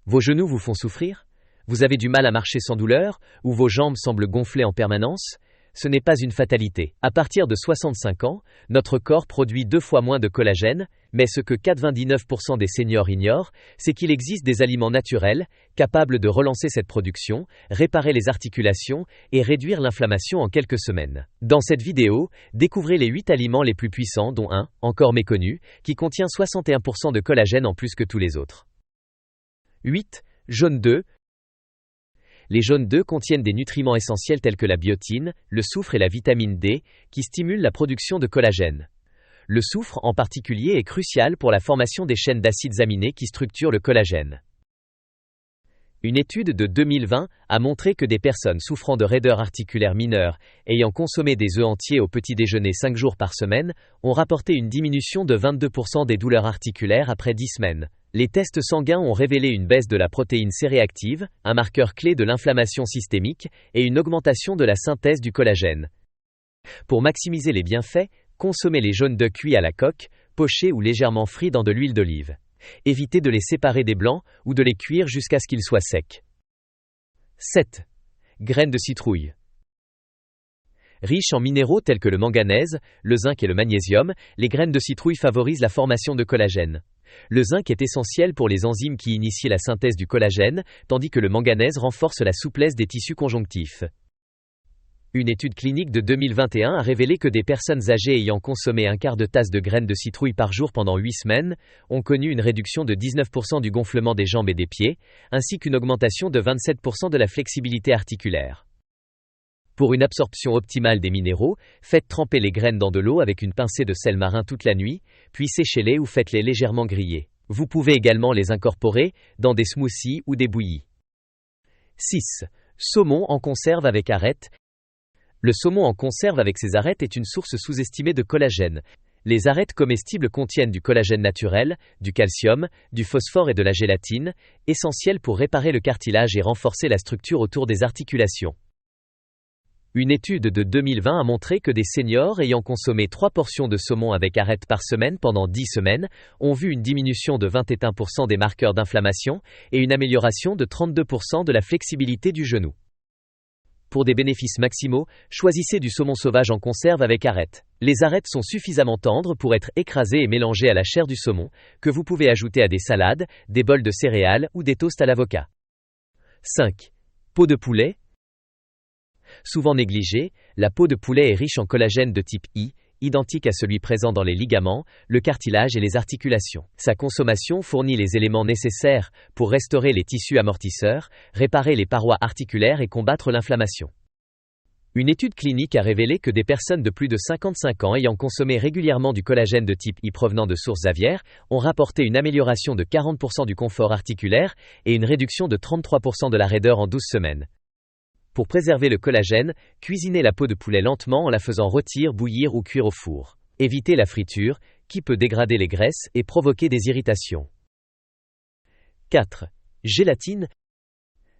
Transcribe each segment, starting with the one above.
Vos genoux vous font souffrir? Vous avez du mal à marcher sans douleur, ou vos jambes semblent gonfler en permanence? Ce n'est pas une fatalité. À partir de 65 ans, notre corps produit 2 fois moins de collagène, mais ce que 99% des seniors ignorent, c'est qu'il existe des aliments naturels, capables de relancer cette production, réparer les articulations et réduire l'inflammation en quelques semaines. Dans cette vidéo, découvrez les 8 aliments les plus puissants dont un, encore méconnu, qui contient 61% de collagène en plus que tous les autres. 8. Jaune d'œuf. Les jaunes d'œufs contiennent des nutriments essentiels tels que la biotine, le soufre et la vitamine D, qui stimulent la production de collagène. Le soufre en particulier est crucial pour la formation des chaînes d'acides aminés qui structurent le collagène. Une étude de 2020 a montré que des personnes souffrant de raideur articulaire mineure, ayant consommé des œufs entiers au petit déjeuner 5 jours par semaine, ont rapporté une diminution de 22% des douleurs articulaires après 10 semaines. Les tests sanguins ont révélé une baisse de la protéine C-réactive, un marqueur clé de l'inflammation systémique, et une augmentation de la synthèse du collagène. Pour maximiser les bienfaits, consommez les jaunes d'œufs cuits à la coque, pochés ou légèrement frits dans de l'huile d'olive. Évitez de les séparer des blancs ou de les cuire jusqu'à ce qu'ils soient secs. 7. Graines de citrouille. Riches en minéraux tels que le manganèse, le zinc et le magnésium, les graines de citrouille favorisent la formation de collagène. Le zinc est essentiel pour les enzymes qui initient la synthèse du collagène, tandis que le manganèse renforce la souplesse des tissus conjonctifs. Une étude clinique de 2021 a révélé que des personnes âgées ayant consommé un quart de tasse de graines de citrouille par jour pendant 8 semaines ont connu une réduction de 19% du gonflement des jambes et des pieds, ainsi qu'une augmentation de 27% de la flexibilité articulaire. Pour une absorption optimale des minéraux, faites tremper les graines dans de l'eau avec une pincée de sel marin toute la nuit, puis séchez-les ou faites-les légèrement griller. Vous pouvez également les incorporer dans des smoothies ou des bouillies. 6. Saumon en conserve avec arêtes. Le saumon en conserve avec ses arêtes est une source sous-estimée de collagène. Les arêtes comestibles contiennent du collagène naturel, du calcium, du phosphore et de la gélatine, essentiels pour réparer le cartilage et renforcer la structure autour des articulations. Une étude de 2020 a montré que des seniors ayant consommé 3 portions de saumon avec arêtes par semaine pendant 10 semaines ont vu une diminution de 21% des marqueurs d'inflammation et une amélioration de 32% de la flexibilité du genou. Pour des bénéfices maximaux, choisissez du saumon sauvage en conserve avec arêtes. Les arêtes sont suffisamment tendres pour être écrasées et mélangées à la chair du saumon, que vous pouvez ajouter à des salades, des bols de céréales ou des toasts à l'avocat. 5. Peau de poulet. Souvent négligée, la peau de poulet est riche en collagène de type I, identique à celui présent dans les ligaments, le cartilage et les articulations. Sa consommation fournit les éléments nécessaires pour restaurer les tissus amortisseurs, réparer les parois articulaires et combattre l'inflammation. Une étude clinique a révélé que des personnes de plus de 55 ans ayant consommé régulièrement du collagène de type I provenant de sources aviaires ont rapporté une amélioration de 40% du confort articulaire et une réduction de 33% de la raideur en 12 semaines. Pour préserver le collagène, cuisinez la peau de poulet lentement en la faisant rôtir, bouillir ou cuire au four. Évitez la friture, qui peut dégrader les graisses et provoquer des irritations. 4. Gélatine.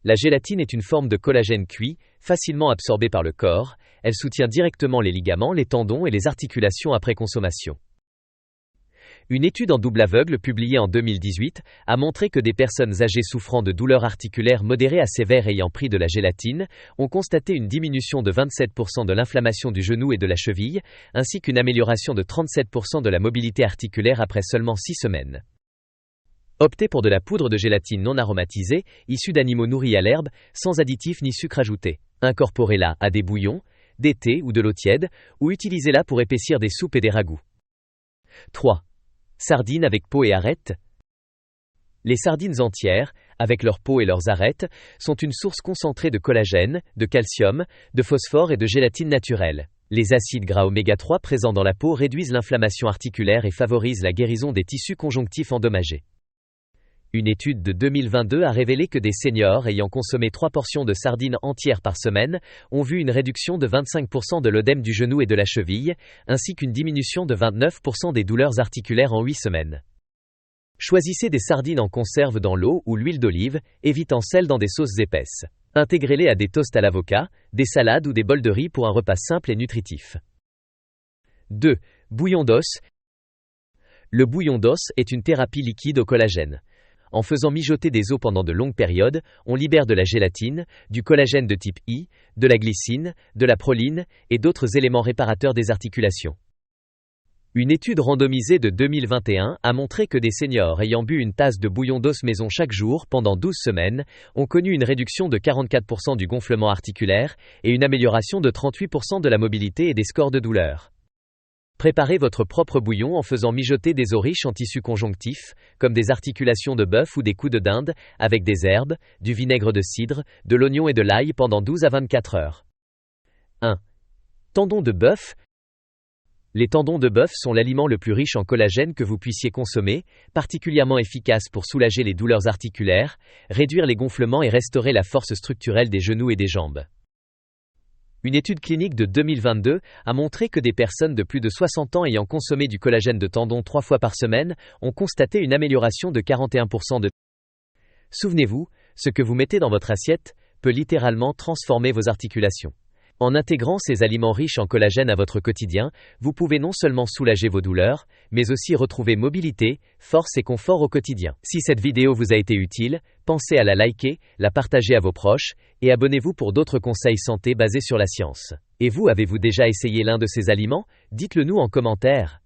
La gélatine est une forme de collagène cuit, facilement absorbée par le corps. Elle soutient directement les ligaments, les tendons et les articulations après consommation. Une étude en double aveugle publiée en 2018 a montré que des personnes âgées souffrant de douleurs articulaires modérées à sévères ayant pris de la gélatine ont constaté une diminution de 27% de l'inflammation du genou et de la cheville, ainsi qu'une amélioration de 37% de la mobilité articulaire après seulement 6 semaines. Optez pour de la poudre de gélatine non aromatisée, issue d'animaux nourris à l'herbe, sans additifs ni sucre ajouté. Incorporez-la à des bouillons, des thés ou de l'eau tiède, ou utilisez-la pour épaissir des soupes et des ragoûts. 3. Sardines avec peau et arêtes. Les sardines entières, avec leur peau et leurs arêtes, sont une source concentrée de collagène, de calcium, de phosphore et de gélatine naturelle. Les acides gras oméga 3 présents dans la peau réduisent l'inflammation articulaire et favorisent la guérison des tissus conjonctifs endommagés. Une étude de 2022 a révélé que des seniors ayant consommé 3 portions de sardines entières par semaine ont vu une réduction de 25% de l'œdème du genou et de la cheville, ainsi qu'une diminution de 29% des douleurs articulaires en 8 semaines. Choisissez des sardines en conserve dans l'eau ou l'huile d'olive, évitant celles dans des sauces épaisses. Intégrez-les à des toasts à l'avocat, des salades ou des bols de riz pour un repas simple et nutritif. 2. Bouillon d'os. Le bouillon d'os est une thérapie liquide au collagène. En faisant mijoter des os pendant de longues périodes, on libère de la gélatine, du collagène de type I, de la glycine, de la proline et d'autres éléments réparateurs des articulations. Une étude randomisée de 2021 a montré que des seniors ayant bu une tasse de bouillon d'os maison chaque jour pendant 12 semaines ont connu une réduction de 44% du gonflement articulaire et une amélioration de 38% de la mobilité et des scores de douleur. Préparez votre propre bouillon en faisant mijoter des os riches en tissu conjonctif, comme des articulations de bœuf ou des coups de dinde, avec des herbes, du vinaigre de cidre, de l'oignon et de l'ail pendant 12 à 24 heures. 1. Tendons de bœuf. Les tendons de bœuf sont l'aliment le plus riche en collagène que vous puissiez consommer, particulièrement efficace pour soulager les douleurs articulaires, réduire les gonflements et restaurer la force structurelle des genoux et des jambes. Une étude clinique de 2022 a montré que des personnes de plus de 60 ans ayant consommé du collagène de tendon 3 fois par semaine ont constaté une amélioration de 41% de. Souvenez-vous, ce que vous mettez dans votre assiette peut littéralement transformer vos articulations. En intégrant ces aliments riches en collagène à votre quotidien, vous pouvez non seulement soulager vos douleurs, mais aussi retrouver mobilité, force et confort au quotidien. Si cette vidéo vous a été utile, pensez à la liker, la partager à vos proches, et abonnez-vous pour d'autres conseils santé basés sur la science. Et vous, avez-vous déjà essayé l'un de ces aliments? Dites-le nous en commentaire.